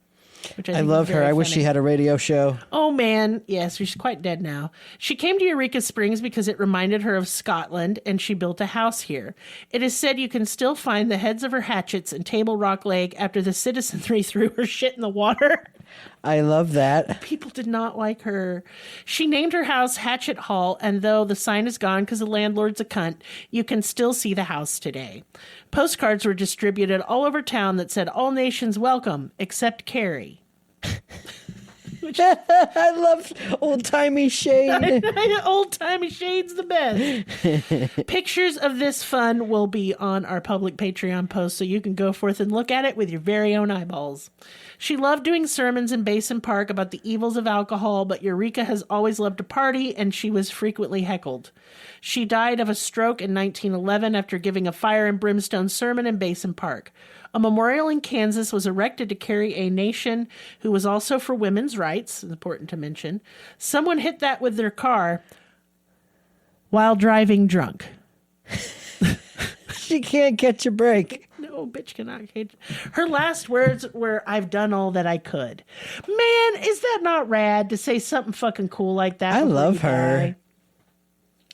Which I love her. I wish she had a radio show. Oh, man. Yes, she's quite dead now. She came to Eureka Springs because it reminded her of Scotland, and she built a house here. It is said you can still find the heads of her hatchets in Table Rock Lake after the citizenry threw her shit in the water. I love that. People did not like her. She named her house Hatchet Hall, and though the sign is gone because the landlord's a cunt, you can still see the house today. Postcards were distributed all over town that said, "All nations welcome, except Carrie." I love old-timey shade. Old-timey shade's the best. Pictures of this fun will be on our public Patreon post, so you can go forth and look at it with your very own eyeballs. She loved doing sermons in Basin Park about the evils of alcohol, but Eureka has always loved to party, and she was frequently heckled. She died of a stroke in 1911 after giving a fire and brimstone sermon in Basin Park. A memorial in Kansas was erected to carry a nation who was also for women's rights. It's important to mention. Someone hit that with their car while driving drunk. She can't catch a break. No, bitch cannot catch. Her last words were, "I've done all that I could." Man, is that not rad to say something fucking cool like that? I love her. Die?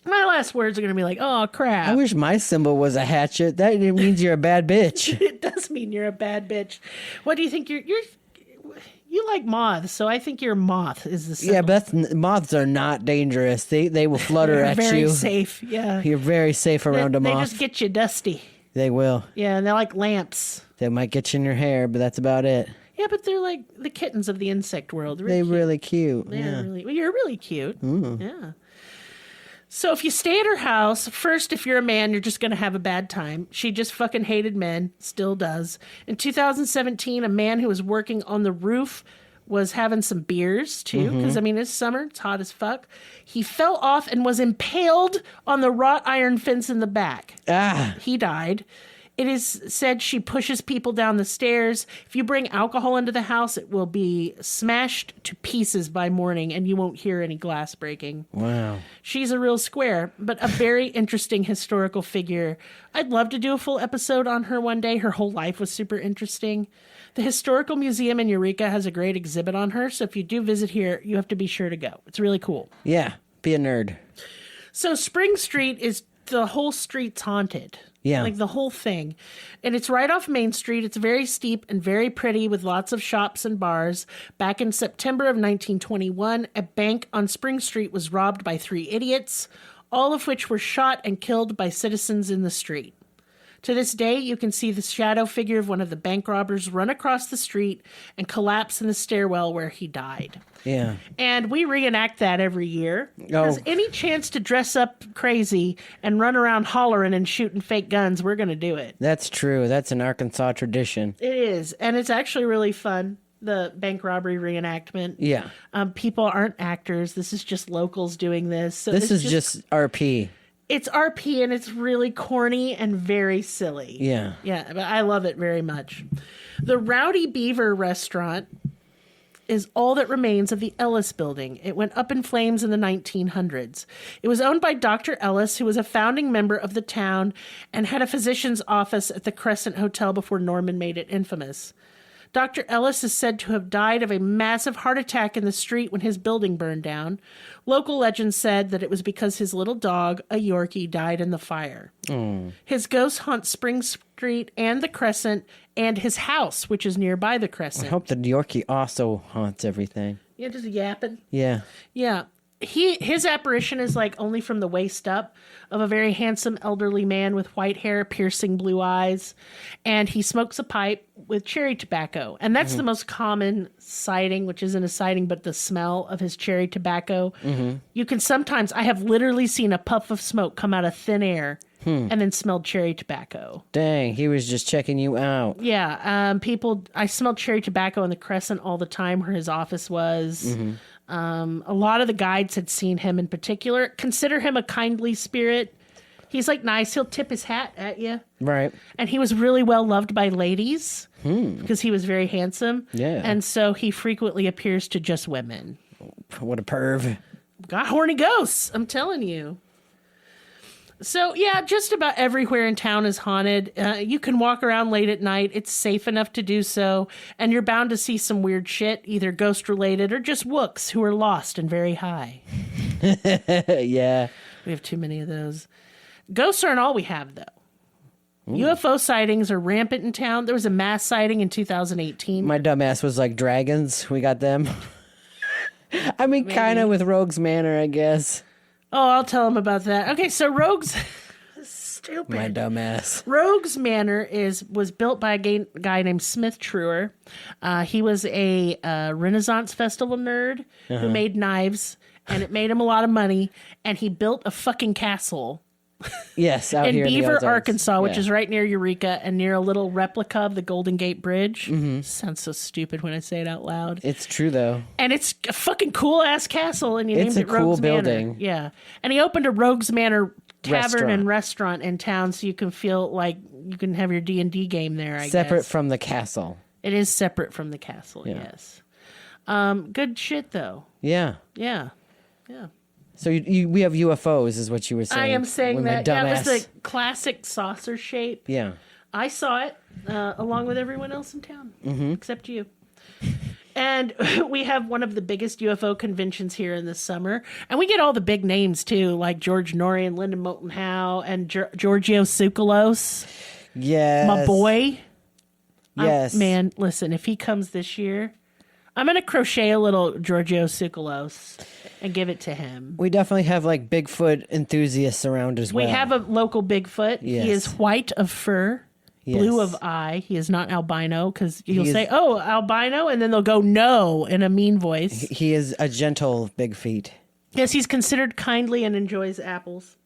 My last words are going to be like, "Oh, crap." I wish my symbol was a hatchet. That means you're a bad bitch. It does mean you're a bad bitch. What do you think you like moths, so I think your moth is the symbol. Yeah, but moths are not dangerous. They will flutter at very you. Very safe, yeah. You're very safe around a moth. They just get you dusty. They will. Yeah, and they're like lamps. They might get you in your hair, but that's about it. Yeah, but they're like the kittens of the insect world. They're really cute. Yeah. Well, you're really cute. Mm. Yeah. So if you stay at her house, first, if you're a man, you're just going to have a bad time. She just fucking hated men, still does. In 2017, a man who was working on the roof was having some beers, too, because, I mean, it's summer, it's hot as fuck. He fell off and was impaled on the wrought iron fence in the back. Ah. He died. It is said she pushes people down the stairs. If you bring alcohol into the house, it will be smashed to pieces by morning, and you won't hear any glass breaking. Wow. She's a real square, but a very interesting historical figure. I'd love to do a full episode on her one day. Her whole life was super interesting. The Historical Museum in Eureka has a great exhibit on her, so if you do visit here, you have to be sure to go. It's really cool. Yeah, be a nerd. So Spring Street is, the whole street's haunted. Yeah. Like the whole thing. And it's right off Main Street. It's very steep and very pretty with lots of shops and bars. Back in September of 1921, a bank on Spring Street was robbed by 3 idiots, all of which were shot and killed by citizens in the street. To this day, you can see the shadow figure of one of the bank robbers run across the street and collapse in the stairwell where he died. Yeah. And we reenact that every year. Because any chance to dress up crazy and run around hollering and shooting fake guns, we're going to do it. That's true. That's an Arkansas tradition. It is. And it's actually really fun, the bank robbery reenactment. Yeah. People aren't actors. This is just locals doing this. So this is just RP. It's RP, and it's really corny and very silly. Yeah. Yeah, but I love it very much. The Rowdy Beaver restaurant is all that remains of the Ellis building. It went up in flames in the 1900s. It was owned by Dr. Ellis, who was a founding member of the town and had a physician's office at the Crescent Hotel before Norman made it infamous. Dr. Ellis is said to have died of a massive heart attack in the street when his building burned down. Local legends said that it was because his little dog, a Yorkie, died in the fire. His ghost haunts Spring Street and the Crescent and his house, which is nearby the Crescent. I hope the Yorkie also haunts everything. Yeah, just yapping. Yeah. Yeah. His apparition is like only from the waist up, of a very handsome elderly man with white hair, piercing blue eyes, and he smokes a pipe with cherry tobacco. And that's the most common sighting, which isn't a sighting, but the smell of his cherry tobacco. You can sometimes, I have literally seen a puff of smoke come out of thin air and then smelled cherry tobacco. Dang, he was just checking you out. Yeah, I smelled cherry tobacco in the Crescent all the time where his office was. A lot of the guides had seen him in particular. Consider him a kindly spirit. He's like nice. He'll tip his hat at you. Right. And he was really well loved by ladies because he was very handsome. Yeah. And so he frequently appears to just women. What a perv. Got horny ghosts, I'm telling you. So, yeah, just about everywhere in town is haunted. You can walk around late at night. It's safe enough to do so. And you're bound to see some weird shit, either ghost-related or just wooks who are lost and very high. Yeah. We have too many of those. Ghosts aren't all we have, though. UFO sightings are rampant in town. There was a mass sighting in 2018. My dumbass was like, dragons, we got them. I mean, kind of with Rogue's Manor, I guess. Oh, I'll tell him about that. Okay, so Rogues stupid. My dumbass. Rogues Manor was built by a guy named Smith Truer. He was a Renaissance Festival nerd who made knives, and it made him a lot of money. And he built a fucking castle Yes, out in here Beaver, in the Arkansas, which Yeah. is right near Eureka and near a little replica of the Golden Gate Bridge. Sounds so stupid when I say it out loud. It's true though. And it's a fucking cool ass castle, and you It's named a it Rogues cool building. Manor. Yeah, and he opened a Rogues Manor tavern Restaurant. and restaurant in town, so you can feel like you can have your D&D game there. I Separate guess from the castle. it is separate from the castle. Yeah. Yes, good shit though. Yeah. Yeah. So we have UFOs, is what you were saying. I am saying with my that. Yeah, it was dumbass- the classic saucer shape. Yeah. I saw it along with everyone else in town, except you. And we have one of the biggest UFO conventions here in the summer. And we get all the big names, too, like George Norrie and Linda Moulton Howe and Giorgio Tsoukalos, Yes. my boy. Yes. Man, listen, if he comes this year, I'm going to crochet a little Giorgio Tsoukalos and give it to him. We definitely have like Bigfoot enthusiasts around as well. We have a local Bigfoot. Yes. He is white of fur, blue Yes. of eye. He is not albino because you'll is- say, "Oh, albino," and then they'll go, "No," in a mean voice. He is a gentle big feet. Yes, he's considered kindly and enjoys apples.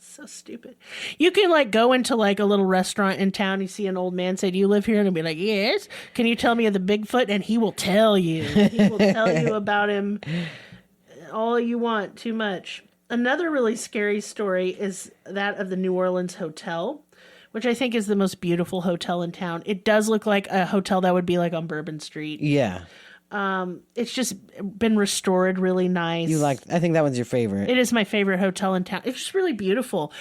So stupid. You can like go into like a little restaurant in town. You see an old man say, "Do you live here?" And he'll be like, "Yes." Can you tell me of the Bigfoot? And he will tell you. He will tell you about him all you want. Too much. Another really scary story is that of the New Orleans Hotel, which I think is the most beautiful hotel in town. It does look like a hotel that would be like on Bourbon Street. Yeah. It's just been restored really nice. I think that one's your favorite. It is my favorite hotel in town. It's just really beautiful.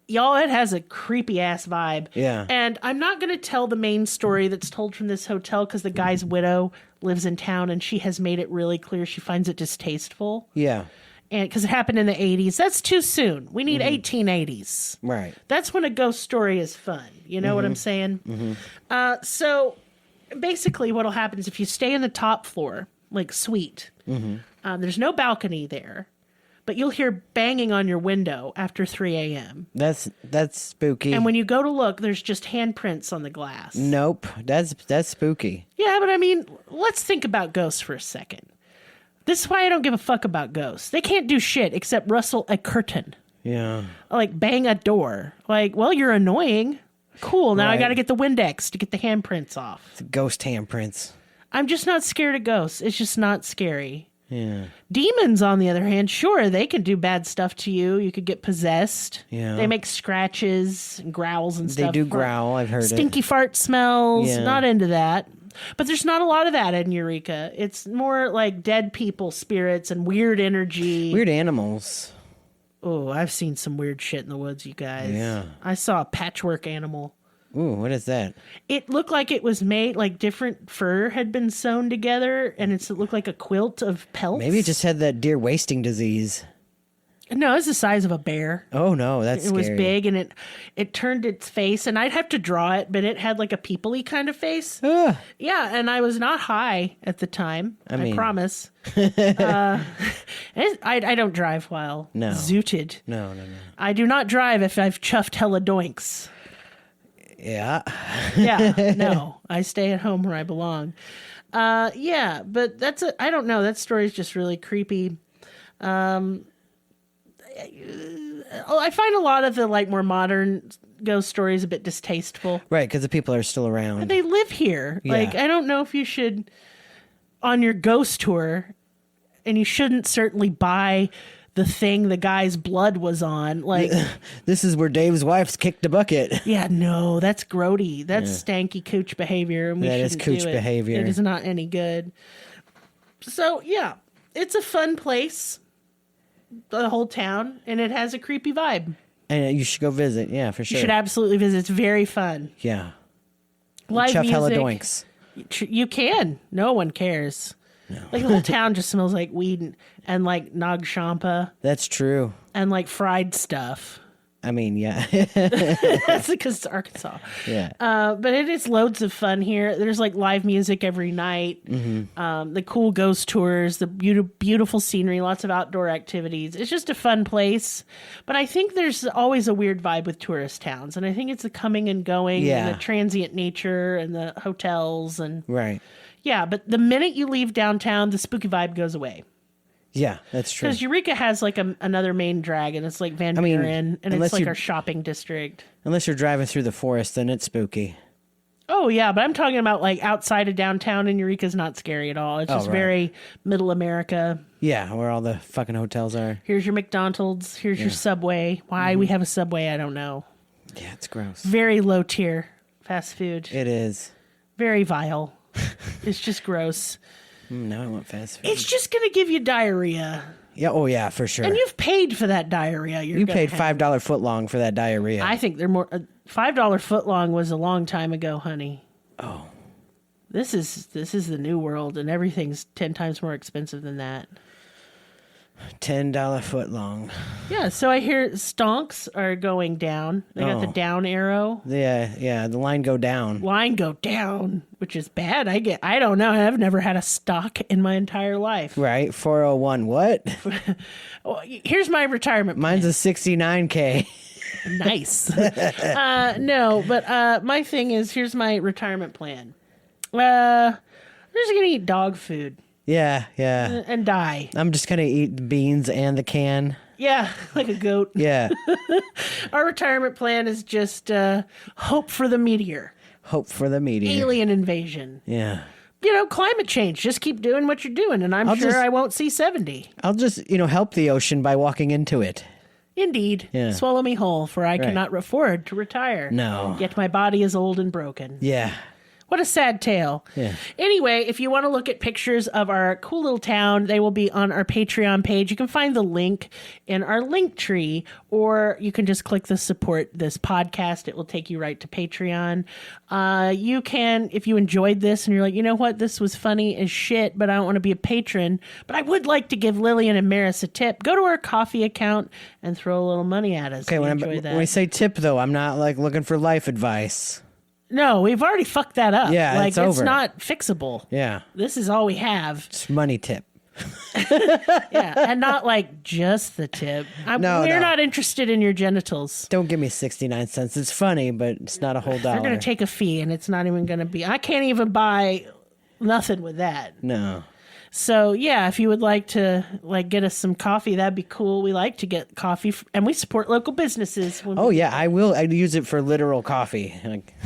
Y'all, it has a creepy ass vibe. Yeah. And I'm not going to tell the main story that's told from this hotel because the guy's widow lives in town and she has made it really clear she finds it distasteful. Yeah. And because it happened in the 80s. That's too soon. We need 1880s. Right. That's when a ghost story is fun. You know what I'm saying? So basically what'll happen is if you stay in the top floor, like suite, there's no balcony there, but you'll hear banging on your window after 3 a.m. That's spooky. And when you go to look, there's just handprints on the glass. Nope. That's spooky. Yeah, but I mean, let's think about ghosts for a second. This is why I don't give a fuck about ghosts. They can't do shit except rustle a curtain. Yeah. Like bang a door. Like, well, you're annoying. Cool. Now I Right. got to get the Windex to get the handprints off. It's ghost handprints. I'm just not scared of ghosts. It's just not scary. Yeah. Demons, on the other hand, sure, they can do bad stuff to you. You could get possessed. Yeah. They make scratches and growls and They stuff. do growl. I've heard Stinky it. fart smells. Yeah. Not into that. But there's not a lot of that in Eureka. It's more like dead people spirits and weird energy. Weird animals. Oh, I've seen some weird shit in the woods, you guys. Yeah. I saw a patchwork animal. Ooh, what is that? It looked like it was made, like different fur had been sewn together, and it looked like a quilt of pelts. Maybe it just had that deer wasting disease. No, it's the size of a bear. Oh no, that's It was scary. big, and it turned its face, and I'd have to draw it, but it had like a people-y kind of face. Ah, Yeah, and I was not high at the time. I mean- promise. I don't drive while No. zooted. no. I do not drive if I've chuffed hella doinks. Yeah. Yeah, no, I stay at home where I belong. Yeah, but I don't know. That story is just really creepy. I find a lot of the like more modern ghost stories a bit distasteful. Right, because the people are still around. They live here. Yeah. Like, I don't know if you should, on your ghost tour, and you shouldn't certainly buy the thing the guy's blood was on. Like, This is where Dave's wife's kicked the bucket. yeah, no, that's grody. That's stanky cooch behavior. And we That is shouldn't cooch do it. behavior. It is not any good. So, yeah, it's a fun place, the whole town, and it has a creepy vibe. And you should go visit. Yeah, for sure. You should absolutely visit. It's very fun. Yeah. Live Chuff hella music. doinks. You can. No one cares. Like the whole town just smells like weed and like Nag Champa That's true. and like fried stuff. I mean, yeah. That's because it's Arkansas. Yeah. But it is loads of fun here. There's like live music every night. The cool ghost tours, the beautiful scenery, lots of outdoor activities. It's just a fun place. But I think there's always a weird vibe with tourist towns. And I think it's the coming and going and the transient nature and the hotels. And Right. yeah, but the minute you leave downtown, the spooky vibe goes away. Yeah, that's true. Because Eureka has like another main drag, and it's like Van Buren, and it's like our shopping district. Unless you're driving through the forest, then it's spooky. Oh, yeah, but I'm talking about like outside of downtown, and Eureka's not scary at all. It's just very middle America. Yeah, where all the fucking hotels are. Here's your McDonald's. Here's your Subway. Why we have a Subway, I don't know. Yeah, it's gross. Very low tier fast food. It is. Very vile. It's just gross. Now I want fast food. It's just going to give you diarrhea. Yeah, oh yeah, for sure. And you've paid for that diarrhea. You paid $5 footlong for that diarrhea. I think they're more. $5 footlong was a long time ago, honey. Oh. This is the new world, and everything's 10 times more expensive than that. $10 footlong. Yeah, so I hear stonks are going down. They got the down arrow. Yeah, the line go down. Line go down, which is bad. I don't know. I've never had a stock in my entire life. Right, 401. What? Here's my retirement plan. Mine's a 69K. Nice. No, but my thing is, here's my retirement plan. I'm just going to eat dog food. Yeah. And die. I'm just going to eat the beans and the can. Yeah, like a goat. Yeah. Our retirement plan is just hope for the meteor. Hope for the meteor. Alien invasion. Yeah. Climate change. Just keep doing what you're doing, and I'm sure I won't see 70. I'll just, help the ocean by walking into it. Indeed. Yeah. Swallow me whole, for I cannot afford to retire. No. Yet my body is old and broken. Yeah. What a sad tale. Yeah. Anyway, if you want to look at pictures of our cool little town, they will be on our Patreon page. You can find the link in our link tree, or you can just click the support this podcast. It will take you right to Patreon. You can, if you enjoyed this and you're like, you know what, this was funny as shit, but I don't want to be a patron, but I would like to give Lillian and Merris a tip. Go to our coffee account and throw a little money at us. Okay, when we say tip, though, I'm not like looking for life advice. No, we've already fucked that up. Yeah, it's over. It's not fixable. Yeah. This is all we have. It's money tip. Yeah, and not like just the tip. We're not interested in your genitals. Don't give me 69 cents. It's funny, but it's not a whole dollar. They're going to take a fee, and it's not even going to be... I can't even buy nothing with that. No. So, yeah, if you would like to get us some coffee, that'd be cool. We like to get coffee, and we support local businesses. I will. I use it for literal coffee.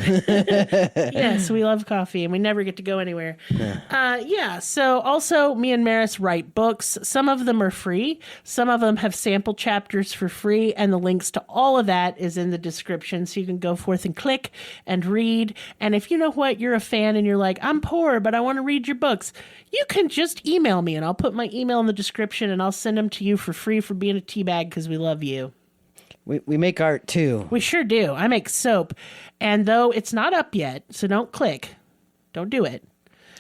Yes, we love coffee, and we never get to go anywhere. So also, me and Merris write books. Some of them are free. Some of them have sample chapters for free, and the links to all of that is in the description, so you can go forth and click and read. And if you know what, you're a fan, and you're like, I'm poor, but I want to read your books, you can just email me, and I'll put my email in the description, and I'll send them to you for free for being a teabag, because we love you. We make art, too. We sure do. I make soap, and though it's not up yet, so don't click. Don't do it.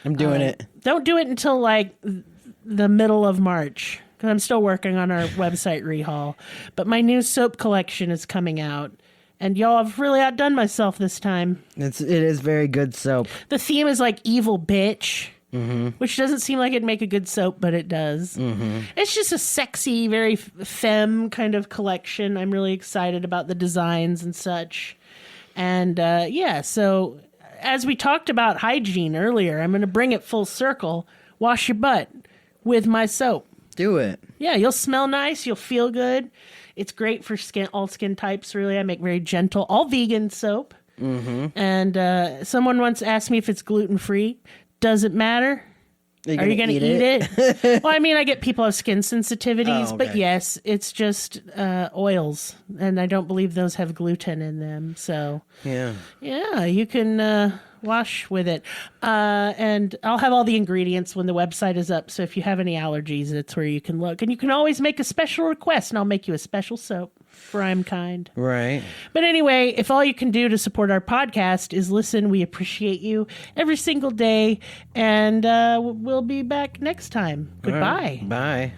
I'm doing it. Don't do it until, the middle of March, because I'm still working on our website rehaul. But my new soap collection is coming out, and y'all, I've really outdone myself this time. It is very good soap. The theme is, evil bitch. Mm-hmm. Which doesn't seem like it'd make a good soap, but it does. Mm-hmm. It's just a sexy, very femme kind of collection. I'm really excited about the designs and such. And so as we talked about hygiene earlier, I'm going to bring it full circle. Wash your butt with my soap. Do it. Yeah, you'll smell nice. You'll feel good. It's great for all skin types, really. I make very gentle, all vegan soap. Mm-hmm. And someone once asked me if it's gluten-free. Does it matter? Are you going to eat it? Well, I mean, I get people have skin sensitivities, but yes, it's just oils, and I don't believe those have gluten in them. So yeah, you can wash with it, and I'll have all the ingredients when the website is up. So if you have any allergies, that's where you can look, and you can always make a special request, and I'll make you a special soap. For I'm kind. Right. But anyway, if all you can do to support our podcast is listen, we appreciate you every single day. And we'll be back next time. Goodbye. Right. Bye.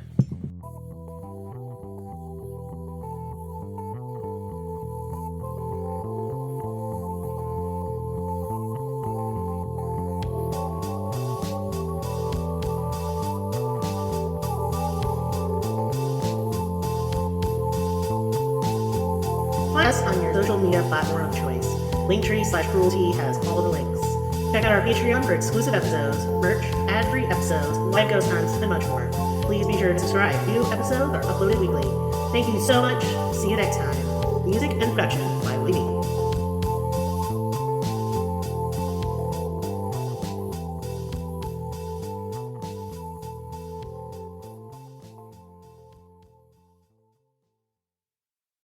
us on your social media platform of choice. Linktree/cruelty has all the links. Check out our Patreon for exclusive episodes, merch, ad-free episodes, live ghost hunts, and much more. Please be sure to subscribe. New episodes are uploaded weekly. Thank you so much. See you next time. Music and production by Willie B.